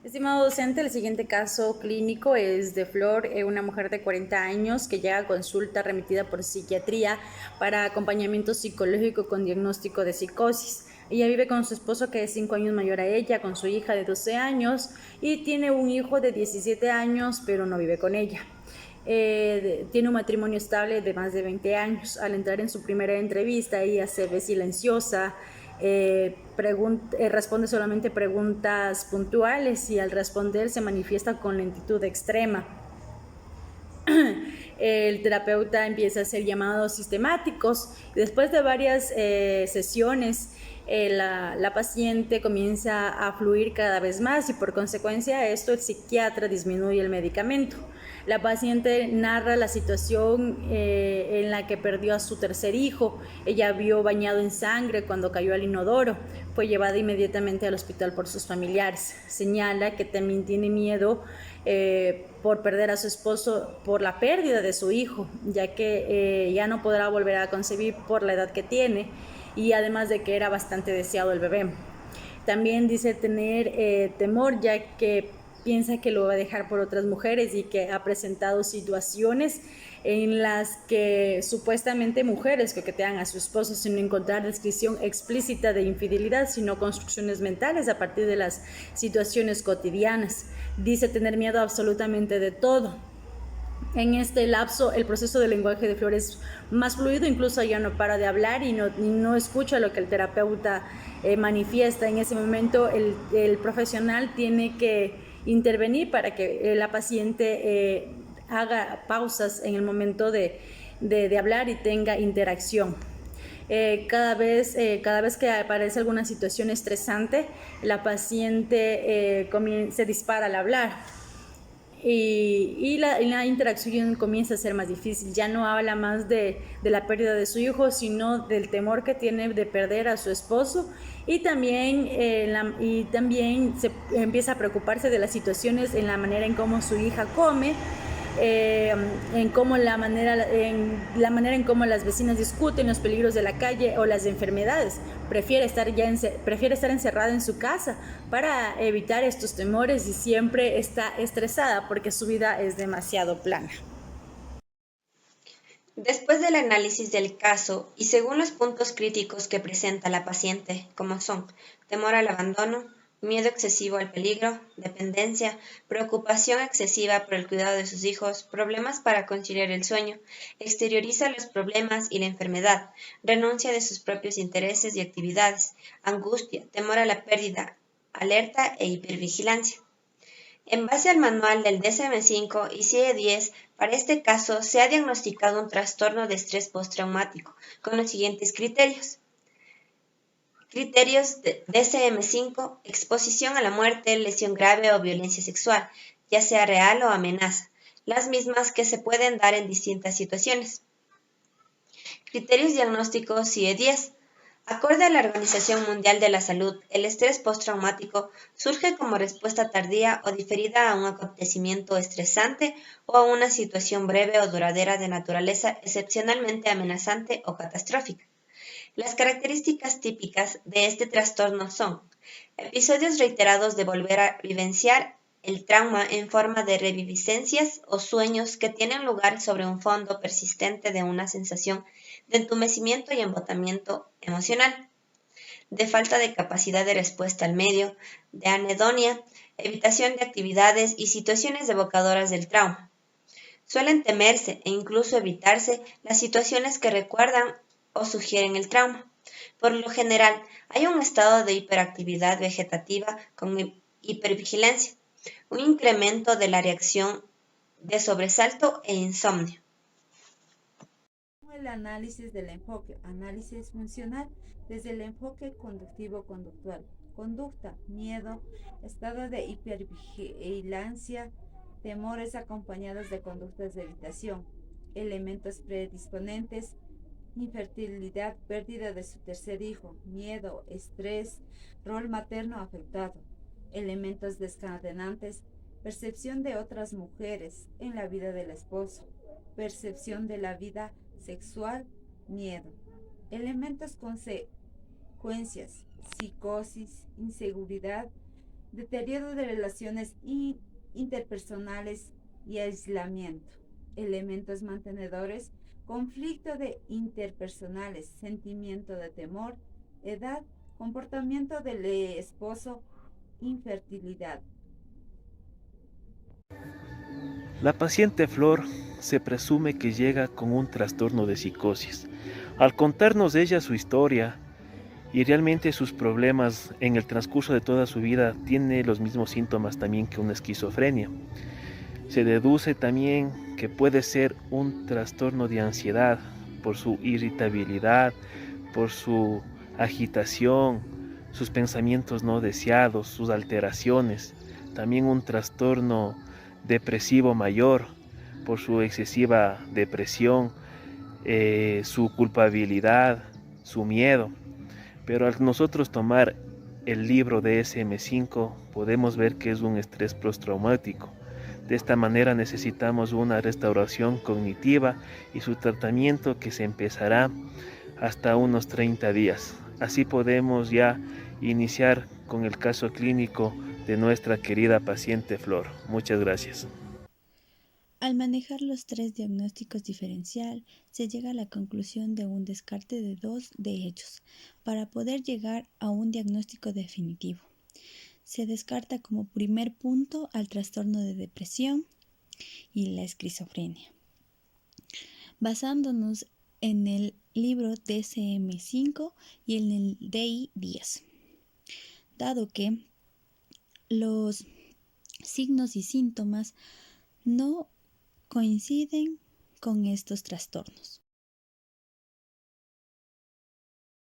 Estimado docente, el siguiente caso clínico es de Flor, una mujer de 40 años que llega a consulta remitida por psiquiatría para acompañamiento psicológico con diagnóstico de psicosis. Ella vive con su esposo, que es 5 años mayor a ella, con su hija de 12 años y tiene un hijo de 17 años, pero no vive con ella. Tiene un matrimonio estable de más de 20 años. Al entrar en su primera entrevista, ella se ve silenciosa, responde solamente preguntas puntuales y al responder se manifiesta con lentitud extrema. El terapeuta empieza a hacer llamados sistemáticos. Después de varias sesiones, la paciente comienza a fluir cada vez más y por consecuencia de esto el psiquiatra disminuye el medicamento. La paciente narra la situación en la que perdió a su tercer hijo. Ella vio bañado en sangre cuando cayó al inodoro. Fue llevada inmediatamente al hospital por sus familiares. Señala que también tiene miedo por perder a su esposo, por la pérdida de su hijo, ya que ya no podrá volver a concebir por la edad que tiene y además de que era bastante deseado el bebé. También dice tener temor, ya que piensa que lo va a dejar por otras mujeres y que ha presentado situaciones en las que supuestamente mujeres coquetean a su esposo sin encontrar descripción explícita de infidelidad, sino construcciones mentales a partir de las situaciones cotidianas. Dice tener miedo absolutamente de todo. En este lapso el proceso del lenguaje de Flor es más fluido, incluso ella no para de hablar y no escucha lo que el terapeuta manifiesta. En ese momento el profesional tiene que intervenir para que la paciente haga pausas en el momento de hablar y tenga interacción. Cada vez que aparece alguna situación estresante, la paciente se dispara al hablar y la interacción comienza a ser más difícil. Ya no habla más de la pérdida de su hijo, sino del temor que tiene de perder a su esposo y también se empieza a preocuparse de las situaciones en la manera en cómo su hija come, en la manera en cómo las vecinas discuten los peligros de la calle o las enfermedades. Prefiere estar encerrada en su casa para evitar estos temores y siempre está estresada porque su vida es demasiado plana. Después del análisis del caso y según los puntos críticos que presenta la paciente, como son temor al abandono, miedo excesivo al peligro, dependencia, preocupación excesiva por el cuidado de sus hijos, problemas para conciliar el sueño, exterioriza los problemas y la enfermedad, renuncia de sus propios intereses y actividades, angustia, temor a la pérdida, alerta e hipervigilancia. En base al manual del DSM-5 y CIE-10, para este caso se ha diagnosticado un trastorno de estrés postraumático con los siguientes criterios. Criterios de DSM-5: exposición a la muerte, lesión grave o violencia sexual, ya sea real o amenaza, las mismas que se pueden dar en distintas situaciones. Criterios diagnósticos CIE-10. Acorde a la Organización Mundial de la Salud, el estrés postraumático surge como respuesta tardía o diferida a un acontecimiento estresante o a una situación breve o duradera de naturaleza excepcionalmente amenazante o catastrófica. Las características típicas de este trastorno son episodios reiterados de volver a vivenciar el trauma en forma de reviviscencias o sueños que tienen lugar sobre un fondo persistente de una sensación de entumecimiento y embotamiento emocional, de falta de capacidad de respuesta al medio, de anedonia, evitación de actividades y situaciones evocadoras del trauma. Suelen temerse e incluso evitarse las situaciones que recuerdan o sugieren el trauma. Por lo general, hay un estado de hiperactividad vegetativa con hipervigilancia, un incremento de la reacción de sobresalto e insomnio. El análisis del enfoque, análisis funcional desde el enfoque conductivo-conductual. Conducta, miedo, estado de hipervigilancia, temores acompañados de conductas de evitación, elementos predisponentes, infertilidad, pérdida de su tercer hijo, miedo, estrés, rol materno afectado, elementos desencadenantes, percepción de otras mujeres en la vida del esposo, percepción de la vida sexual, miedo, elementos consecuencias, psicosis, inseguridad, deterioro de relaciones interpersonales y aislamiento. Elementos mantenedores: conflicto de interpersonales, sentimiento de temor, edad, comportamiento del esposo, infertilidad. La paciente Flor se presume que llega con un trastorno de psicosis. Al contarnos ella su historia y realmente sus problemas en el transcurso de toda su vida, tiene los mismos síntomas también que una esquizofrenia. Se deduce también que puede ser un trastorno de ansiedad por su irritabilidad, por su agitación, sus pensamientos no deseados, sus alteraciones. También un trastorno depresivo mayor por su excesiva depresión, su culpabilidad, su miedo. Pero al nosotros tomar el libro de DSM-5 podemos ver que es un estrés postraumático. De esta manera necesitamos una restauración cognitiva y su tratamiento que se empezará hasta unos 30 días. Así podemos ya iniciar con el caso clínico de nuestra querida paciente Flor. Muchas gracias. Al manejar los 3 diagnósticos diferencial, se llega a la conclusión de un descarte de 2 de ellos, para poder llegar a un diagnóstico definitivo. Se descarta como primer punto al trastorno de depresión y la esquizofrenia. Basándonos en el libro DSM-5 y en el DI-10, dado que los signos y síntomas no coinciden con estos trastornos.